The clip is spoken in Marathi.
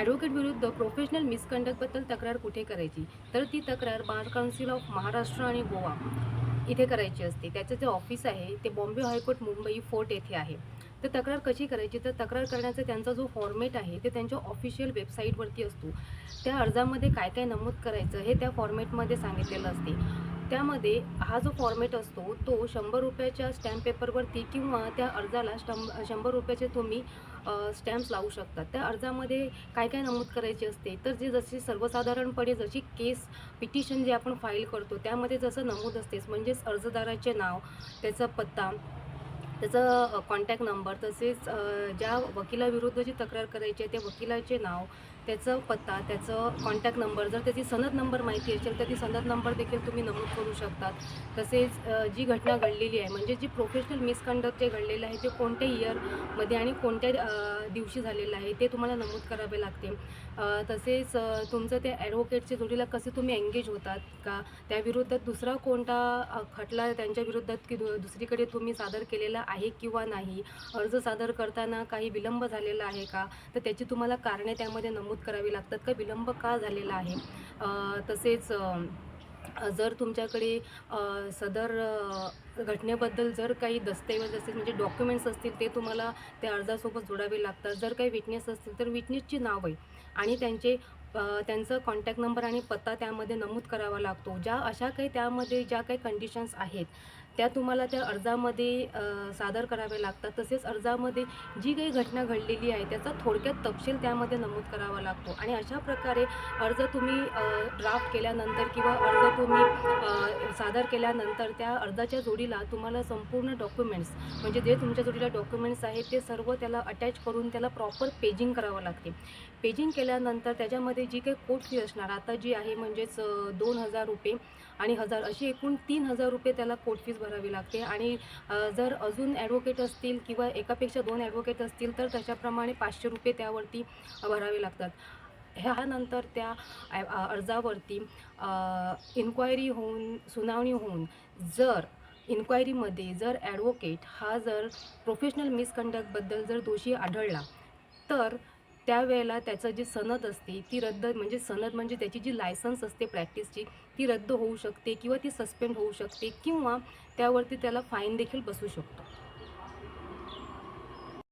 ॲडव्होकेट विरुद्ध प्रोफेशनल मिसकंडक्टबद्दल तक्रार कुठे करायची? तर ती तक्रार बार काउन्सिल ऑफ महाराष्ट्र आणि गोवा इथे करायची असते. त्याचं जे ऑफिस आहे ते बॉम्बे हायकोर्ट मुंबई फोर्ट येथे आहे. तर तक्रार कशी करायची? तर तक्रार करण्याचा त्यांचा जो फॉर्मेट आहे ते त्यांच्या ऑफिशियल वेबसाईटवरती असतो. त्या अर्जामध्ये काय काय नमूद करायचं हे त्या फॉर्मेटमध्ये सांगितलेलं असते. त्यामध्ये हा जो फॉर्मेट असतो तो ₹100 स्टॅम्प पेपरवरती किंवा त्या अर्जाला ₹100 तुम्ही स्टॅम्प्स लावू शकतात. त्या अर्जामध्ये काय काय नमूद करायचे असते, तर जे जशी सर्वसाधारणपणे जशी केस पिटिशन जे आपण फाईल करतो त्यामध्ये जसं नमूद असतेच, म्हणजेच अर्जदाराचे नाव, त्याचा पत्ता, त्याचा कॉन्टॅक्ट नंबर, तसेच ज्या वकिलाविरुद्ध जी तक्रार करायची आहे त्या वकिलाचे नाव, त्याचा पत्ता, त्याचं कॉन्टॅक्ट नंबर, जर त्याची सनद नंबर माहिती असेल तर ती सनद नंबर देखील तुम्ही नमूद करू शकतात. तसेच जी घटना घडलेली आहे म्हणजे जी प्रोफेशनल मिसकंडक्ट जे घडलेलं आहे ते कोणत्या इयरमध्ये आणि कोणत्या दिवशी झालेलं आहे ते तुम्हाला नमूद करावे लागते. तसेच तुमचं त्या ॲडव्होकेटच्या जोडीला कसे तुम्ही एंगेज होतात का, त्याविरुद्ध दुसरा कोणता खटला त्यांच्या विरोधात की दुसरीकडे तुम्ही सादर केलेला आहे किंवा नाही, अर्ज सादर करताना काही विलंब झालेला आहे का, तर त्याची तुम्हाला कारणे त्यामध्ये नमूद करावी लागतात का विलंब का झालेला आहे. तसेच जर तुमच्याकडे सदर घटनेबद्दल जर काही दस्तऐवज असतील म्हणजे डॉक्युमेंट्स असतील ते तुम्हाला त्या अर्जासोबत जोडावे लागतात. जर काही विटनेस असतील तर विटनेसची नावे आणि त्यांचं कॉन्टॅक्ट नंबर आणि पत्ता त्यामध्ये नमूद करावा लागतो. ज्या अशा काही त्यामध्ये ज्या काही कंडिशन्स आहेत त्या तुम्हाला त्या अर्जामध्ये सादर कराव्या लागतात. तसेच अर्जामध्ये जी काही घटना घडलेली आहे त्याचा थोडक्यात तपशील त्यामध्ये नमूद करावा लागतो आणि अशा प्रकारे अर्ज तुम्ही ड्राफ्ट केल्यानंतर किंवा अर्ज तुम्ही सादर केल्यानंतर त्या अर्जाच्या जोडीला तुम्हाला संपूर्ण डॉक्युमेंट्स म्हणजे जे तुमच्या जोडीला डॉक्युमेंट्स आहेत ते सर्व त्याला अटॅच करून त्याला प्रॉपर पेजिंग करावं लागते. पेजिंग केल्यानंतर त्याच्यामध्ये जी काही कोर्ट फी असणार आता जी आहे म्हणजेच ₹2000 आणि 1000 अशी एकूण ₹3000 त्याला कोर्ट फीस भरावी लागते आणि जर अजून ॲडव्होकेट असतील किंवा एकापेक्षा 2 ॲडव्होकेट असतील तर त्याच्याप्रमाणे ₹500 त्यावरती भरावे लागतात. ह्यानंतर त्या अर्जावरती इन्क्वायरी होऊन सुनावणी होऊन जर इन्क्वायरीमध्ये जर ॲडव्होकेट हा जर प्रोफेशनल मिसकंडक्टबद्दल जर दोषी आढळला तर त्यावेळेला त्याचं जी सनद असते ती रद्द म्हणजे सनद म्हणजे त्याची जी लायसन्स असते प्रॅक्टिसची ती रद्द होऊ शकते किंवा ती सस्पेंड होऊ शकते किंवा त्यावरती त्याला फाईन देखील बसू शकतो.